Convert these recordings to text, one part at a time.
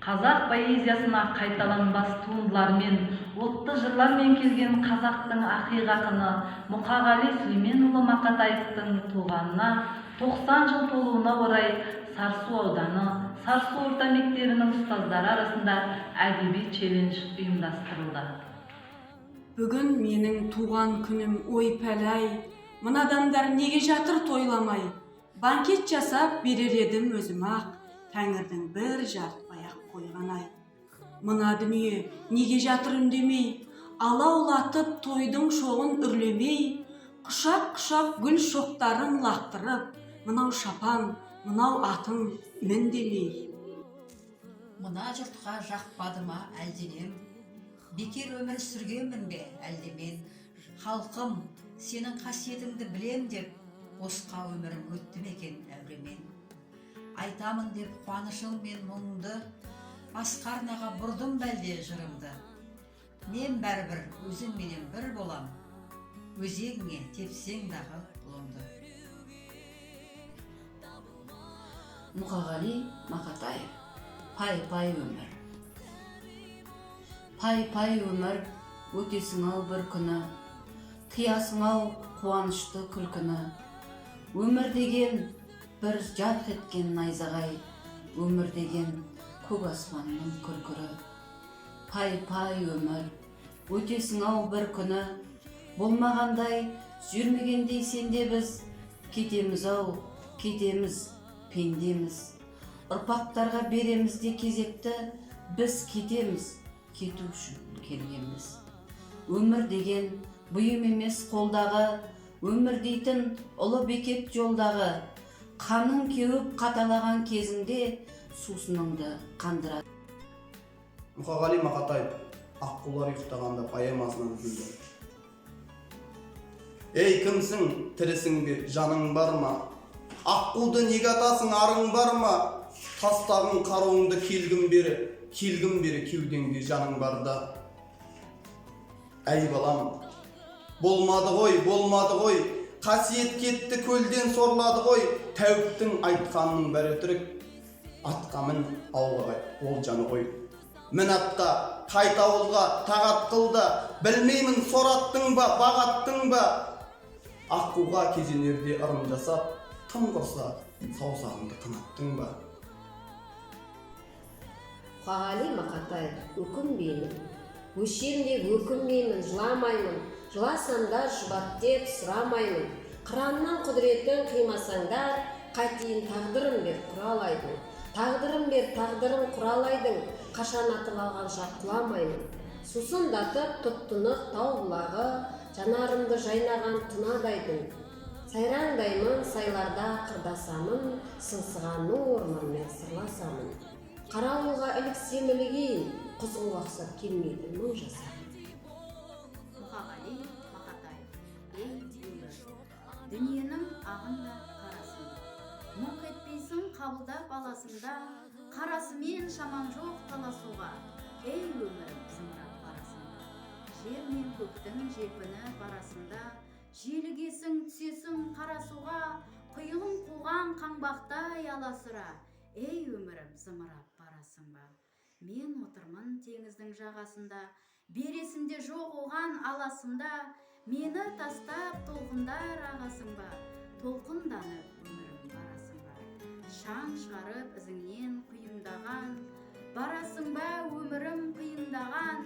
Қазақ поэзиясына қайталанбас туындылармен, отты жырлармен келген қазақтың ақиық ақыны Мұқағали Сүлейменұлы Мақатаевтың туғанына 90 жыл толуына орай Сарысу ауданы, Сарысу орта мектебінің ұстаздары арасында әдеби челлендж ұйымдастырылды. Бүгін менің туған күнім, ой пәләй, мына адамдар неге жатыр тойламай? Банкет жасап берер едім өзім-ақ, Тәңірдің бір жартпай-ақ қойған-ай. Мына дүние неге жатыр үндемей, алаулатып тойдың шоғын үрлемей, құшақ-құшақ гүл шоқтарын лақтырып, мынау шапан, мынау атың міндемей. Мына жұртқа жақпады ма әлденем, бекер өмір сүргенмін бе әлде мен? Халқым, сенің қасиетіңді білем деп, босқа өмірім өтті ме екен әуремен? Айтамын деп қуанышың мен мұңды, басқа арнаға бұрдым бәлде жырымды. Мен бәрібір өзіңменен бір болам, өзегіңе тепсең дағы бұлымды. Мұқағали Мақатаев. Пай-пай өмір. Пай-пай өмір, өтесің-ау бір күні, қиясың-ау қуанышты күлкіні. Өмір деген бір жарқ еткен найзағай, өмір деген көк аспанның күркірі. Пай-пай өмір, өтесің-ау бір күні, болмағандай, жүрмегендей сенде біз, кетеміз-ау, кетеміз, пендеміз. Ұрпақтарға береміз де кезекті, біз кетеміз, кету үшін келгенбіз. Өмір деген бұйым емес қолдағы, өмір дейтін ұлы бекет жолдағы, қаның кеуіп қаталаған кезіңде сусыныңды қандырады. Мұқағали Мақатаев «Аққулар ұйықтағанда» поэмасынан үзінді. Ей кімсің, тірісің бе, жаның бар ма? Аққуды неге атасың, арың бар ма? Тастағың қаруыңды келгім бері кеудеңде жаның барда. Әй балам, болмады ғой, қасиет кетті көлден сорлады ғой, тәуіптің айтқанының бәрі өтірік, атқа мін ауылға ол жаны ғой. Мін атқа, қайта ауылға, тағат қылда, білмеймін сораттың ба, бағаттың ба. Аққуға кезенерде ырым жасап, тым құрса саусағыңды қанаттың ба. Мұқағали Мақатаев. Өкінбеймін, өшем деп өкінбеймін, жыламаймын, жыласаңдар жұбат деп сұрамаймын. Қыранның құдіретін қимасаңдар, қайтейін тағдырым бер құралайдың. Тағдырым бер, тағдырым құралайдың, қашан атып алғанша құламаймын. Сусындатып тұп-тұнық тау бұлағы, жанарымды жайнаған тұнадайдың. Сайраңдаймын, сайларда қырдасамын, сыңсыған орманмен сырласамын. Қарауылға іліксем ілігейін, құзғын уақсат келмейді мың жасап. Мұқағали Мақатаев. Ей өмір, дүниенің ағында қарасын, мұқ етпейсің қабылдап аласында, қарасымен шамаң жоқ таласуға. Ей өмір, зымырап барасында, жер мен көктің желпіні барасында, желігесің түсесің қарасуға, құйылың қуған қаңбақтай аласыра. Ей өмірім, зымырап барасың ба? Мен отырмын теңіздің жағасында, бересінде жоқ оған аласында, мені тастап толқындар ағасың ба? Толқынданып өмірім барасың ба? Шаң шығарып ізіңнен құйындаған, барасың ба өмірім қиындаған?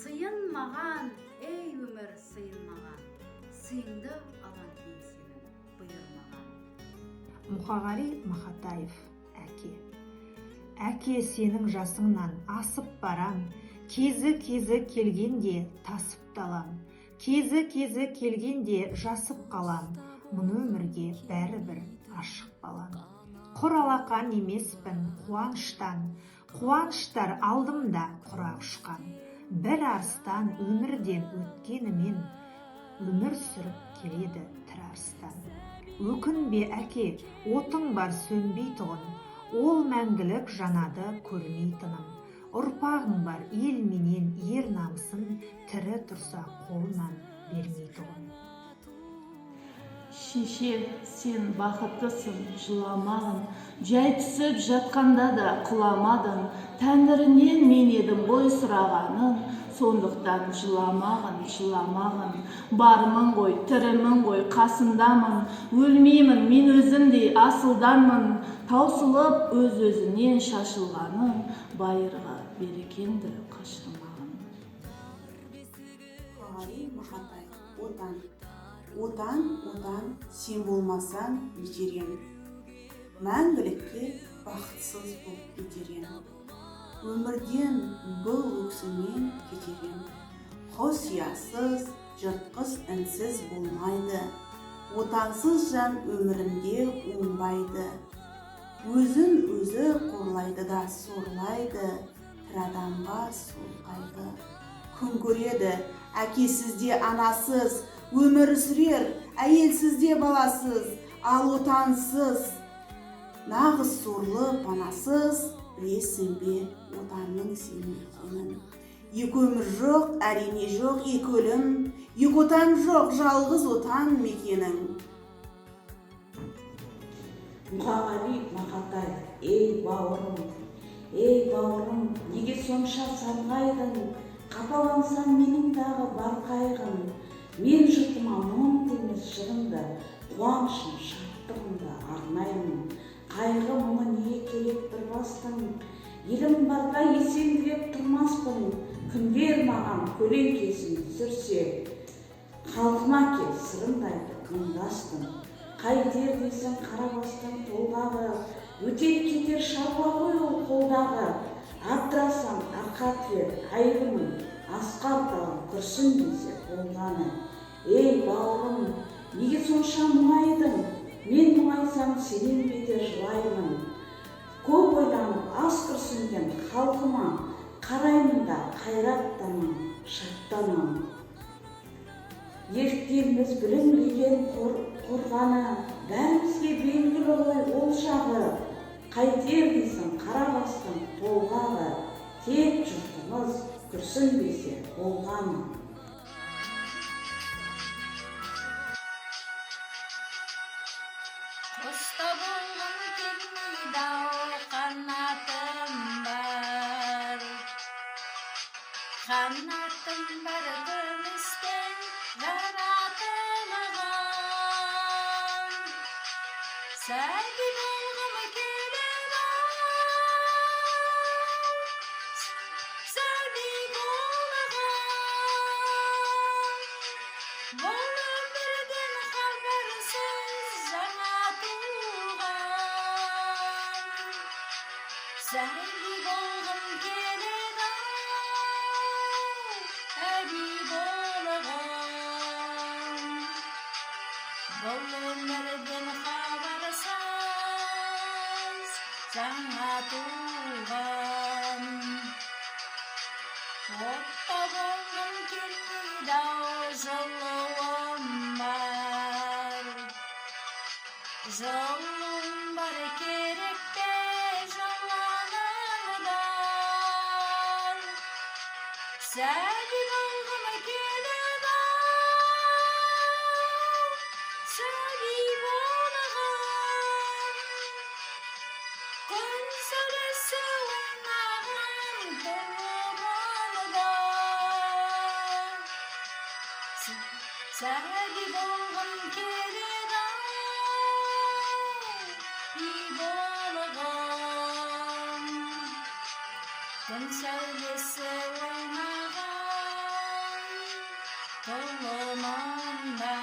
Сыйын маған, ей өмір сыйын маған, сыйыңды алан кейін сенің бұйырмаған. Мұқағали Мақатаев. Әке, сенің жасыңнан асып барам, кезі келгенде тасып далам, кезі келгенде жасып қалам, мұны өмірге бәрібір ашық балам. Құр алақан емеспін қуаныштан, қуаныштар алдымда құрақ ұшқан, бір арыстан өмірден өткенімен өмір сүріп келеді тірі арыстан. Өкінбе әке, отың бар сөнбейтұғын, ол мәңгілік жанады көрмейтінім. Ұрпағың бар ел менен ер намысын, тірі тұрса қолынан бермейтұғын. Шеше, сен бақыттысың, жыламағын, жай түсіп жатқанда да құламадың, Тәңірінен мен едім ғой сұрағаның, сондықтан жыламағын, бармын ғой, тірімін ғой, қасындамын, өлмеймін, мен өзімдей асылданмын, таусылып өз-өзінен шашылғаның, байырға берекеңді қаштырмағын. Мұқағали Мақатай, отан, сен болмасаң жетер ем. Мәңгілікке бақытсыз болып кетер ем. Өмірден бұл өксімен кетер ем. Құс ұясыз, жыртқыш үнсіз болмайды. Отансыз жан өмірінде оңбайды. Өзін өзі қорлайды да сорлайды, тірі адамға солқайды. Күн көреді, әкесіз де анасыз, өмір сүрер, әйелсіз де баласыз, ал отансыз, нағыз сорлы панасыз, білесің бе отанның сен екенін. Екі өмір жоқ, әрине жоқ, екі өлім, екі отан жоқ, жалғыз отан мекенің. Мұқағали Мақатай, ей бауырым, неге сонша сарғайдың, қапалансам менің дағы бар қайғым, мен жұртыма мұң емес жырымды, қуанышым шаттығымды арнаймын, қайғы мұңы неге керек бір бастың, елім барда есеңгіреп тұрмаспын, күндер маған көлеңкесін түсірсе, халқыма кел сырымдайды мұңдастым. Қайтер дейсің қара бастың толғағы, өтер кетер шаруа ғой ол қолдағы, абдырасам ақат вер айбымын, асқар тауым күрсін десе болғаны. Ей бауырым, неге сонша мұңайдың, мен мұңайсам сенен бетер жылаймын. Көп ойланып аз күрсінген халқыма, қараймын да қайраттанам, шаттанам. Ертеңіміз білінбеген қорғаны, бәрімізге белгілі ғой ол жағы. Қайтер дейсің қара бастың толғағы, тек жұртымыз күрсінбесе болғаны. Құста болғым келмейді ау, қанатым бар. Қанатым бар күмістен жаратылған. Сәби болғым келеді ау, сәби болған. Бұл өмірден хабарсыз жаңа туған. Сәби болғым келеді ау, әби болған. Бұл өмірден хабарсыз жаңа туған. Отта болғым келмейді ау, жылуым бар. Жылуым бар керек те жыланымда. Сәби болғым келеді ау, сәби болған. Күн сәулесі ойнаған тұлымында. Сәби болғым келеді ау, би болған. Күн сәулесі ойнаған тұлымында.